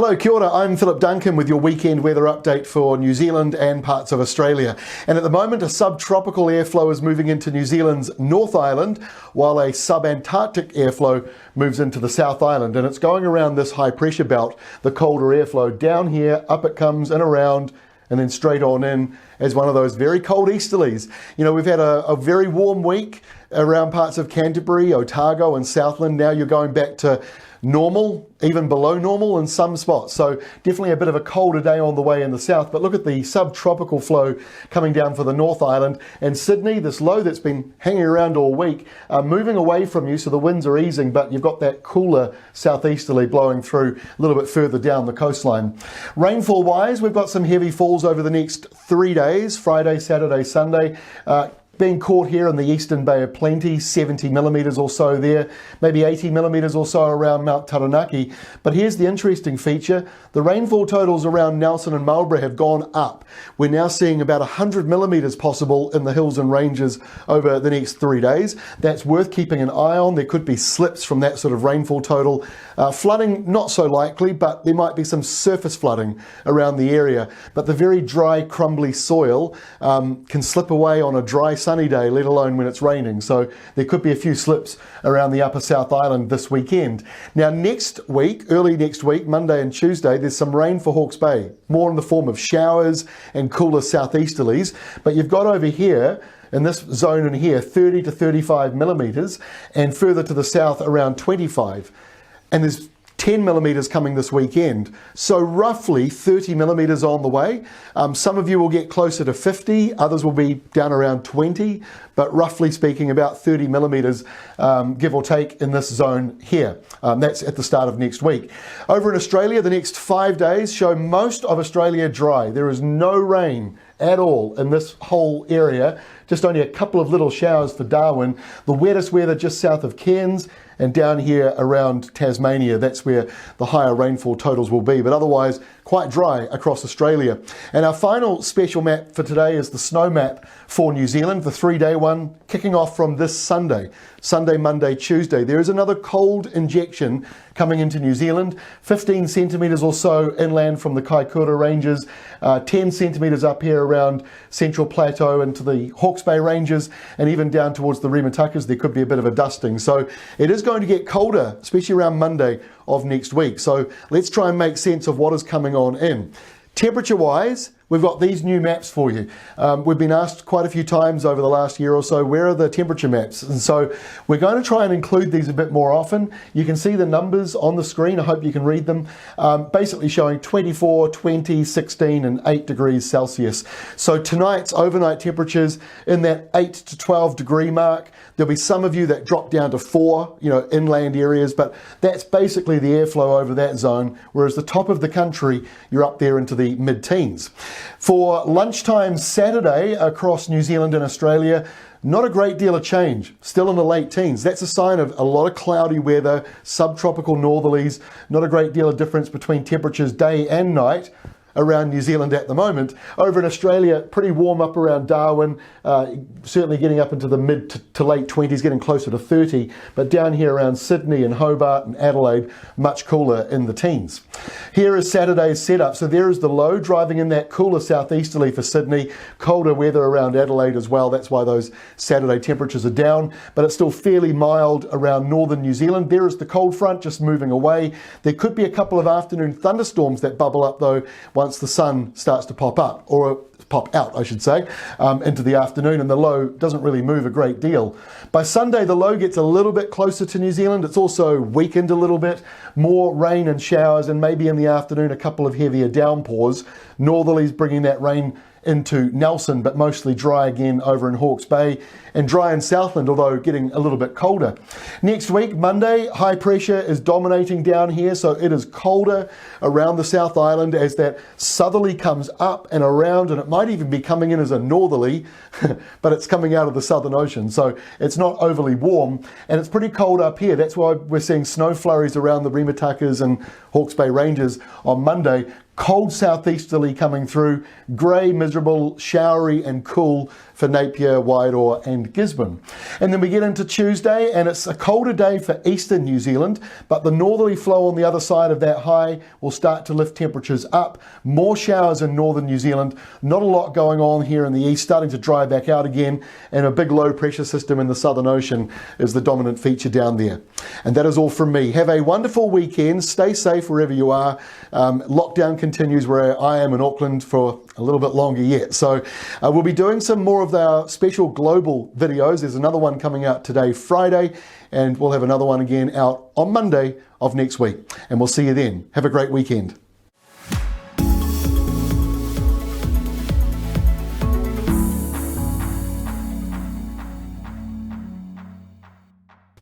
Hello, kia ora, I'm Philip Duncan with your weekend weather update for New Zealand and parts of Australia. And at the moment, a subtropical airflow is moving into New Zealand's North Island, while a subantarctic airflow moves into the South Island. And it's going around this high pressure belt, the colder airflow. Down here, up it comes and around, and then straight on in as one of those very cold easterlies. You know, we've had a very warm week around parts of Canterbury, Otago and Southland. Now you're going back to normal, even below normal in some spots. So definitely a bit of a colder day on the way in the south. But look at the subtropical flow coming down for the North Island. And Sydney, this low that's been hanging around all week, moving away from you, so the winds are easing, but you've got that cooler southeasterly blowing through a little bit further down the coastline. Rainfall wise, we've got some heavy falls over the next 3 days, Friday, Saturday, Sunday. Being caught here in the Eastern Bay of Plenty, 70 millimetres or so there, maybe 80 millimetres or so around Mount Taranaki. But here's the interesting feature. The rainfall totals around Nelson and Marlborough have gone up. We're now seeing about 100 millimetres possible in the hills and ranges over the next 3 days. That's worth keeping an eye on. There could be slips from that sort of rainfall total. Flooding, not so likely, but there might be some surface flooding around the area. But the very dry, crumbly soil can slip away on a dry sunny day, let alone when it's raining. So there could be a few slips around the upper South Island this weekend. Now next week, early next week, Monday and Tuesday, there's some rain for Hawke's Bay, more in the form of showers and cooler southeasterlies. But you've got over here, in this zone in here, 30 to 35 millimetres, and further to the south around 25. And there's 10 millimetres coming this weekend. So roughly 30 millimetres on the way. Some of you will get closer to 50, others will be down around 20, but roughly speaking about 30 millimetres, give or take, in this zone here. That's at the start of next week. Over in Australia, the next 5 days show most of Australia dry. There is no rain at all in this whole area. Just only a couple of little showers for Darwin. The wettest weather just south of Cairns and down here around Tasmania. That's where the higher rainfall totals will be, but otherwise quite dry across Australia. And our final special map for today is the snow map for New Zealand, the 3-day one, kicking off from this Sunday. Sunday, Monday, Tuesday. There is another cold injection coming into New Zealand, 15 centimetres or so inland from the Kaikoura Ranges, 10 centimetres up here around Central Plateau into the Hawke's Bay Ranges, and even down towards the Rimutakas there could be a bit of a dusting. So it is going to get colder, especially around Monday of next week. So let's try and make sense of what is coming on in. Temperature wise, we've got these new maps for you. We've been asked quite a few times over the last year or so, where are the temperature maps? And so we're going to try and include these a bit more often. You can see the numbers on the screen. I hope you can read them. Basically showing 24, 20, 16 and 8 degrees Celsius. So tonight's overnight temperatures in that 8 to 12 degree mark. There'll be some of you that drop down to 4, you know, inland areas, but that's basically the airflow over that zone, whereas the top of the country, you're up there into the mid-teens. For lunchtime Saturday across New Zealand and Australia, not a great deal of change, still in the late teens. That's a sign of a lot of cloudy weather, subtropical northerlies, not a great deal of difference between temperatures day and night around New Zealand at the moment. Over in Australia, pretty warm up around Darwin, certainly getting up into the mid to late 20s, getting closer to 30, but down here around Sydney and Hobart and Adelaide, much cooler in the teens. Here is Saturday's setup. So there is the low driving in that cooler southeasterly for Sydney, colder weather around Adelaide as well. That's why those Saturday temperatures are down, but it's still fairly mild around northern New Zealand. There is the cold front just moving away. There could be a couple of afternoon thunderstorms that bubble up though once the sun starts to pop up, or pop out, I should say, into the afternoon, and the low doesn't really move a great deal. By Sunday, the low gets a little bit closer to New Zealand. It's also weakened a little bit, more rain and showers, and maybe in the afternoon a couple of heavier downpours. Northerlies bringing that rain into Nelson, but mostly dry again over in Hawke's Bay, and dry in Southland, although getting a little bit colder. Next week, Monday, high pressure is dominating down here, so it is colder around the South Island as that southerly comes up and around, and it might even be coming in as a northerly, but it's coming out of the Southern Ocean, so it's not overly warm, and it's pretty cold up here. That's why we're seeing snow flurries around the Rimutakas and Hawke's Bay Ranges on Monday. Cold southeasterly coming through, grey, miserable, showery and cool for Napier, Wairoa and Gisborne. And then we get into Tuesday and it's a colder day for eastern New Zealand, but the northerly flow on the other side of that high will start to lift temperatures up. More showers in northern New Zealand, not a lot going on here in the east, starting to dry back out again, and a big low pressure system in the Southern Ocean is the dominant feature down there. And that is all from me. Have a wonderful weekend, stay safe wherever you are. Lockdown continues where I am in Auckland for a little bit longer yet. So we'll be doing some more of our special global videos. There's another one coming out today, Friday, and we'll have another one again out on Monday of next week. And we'll see you then. Have a great weekend.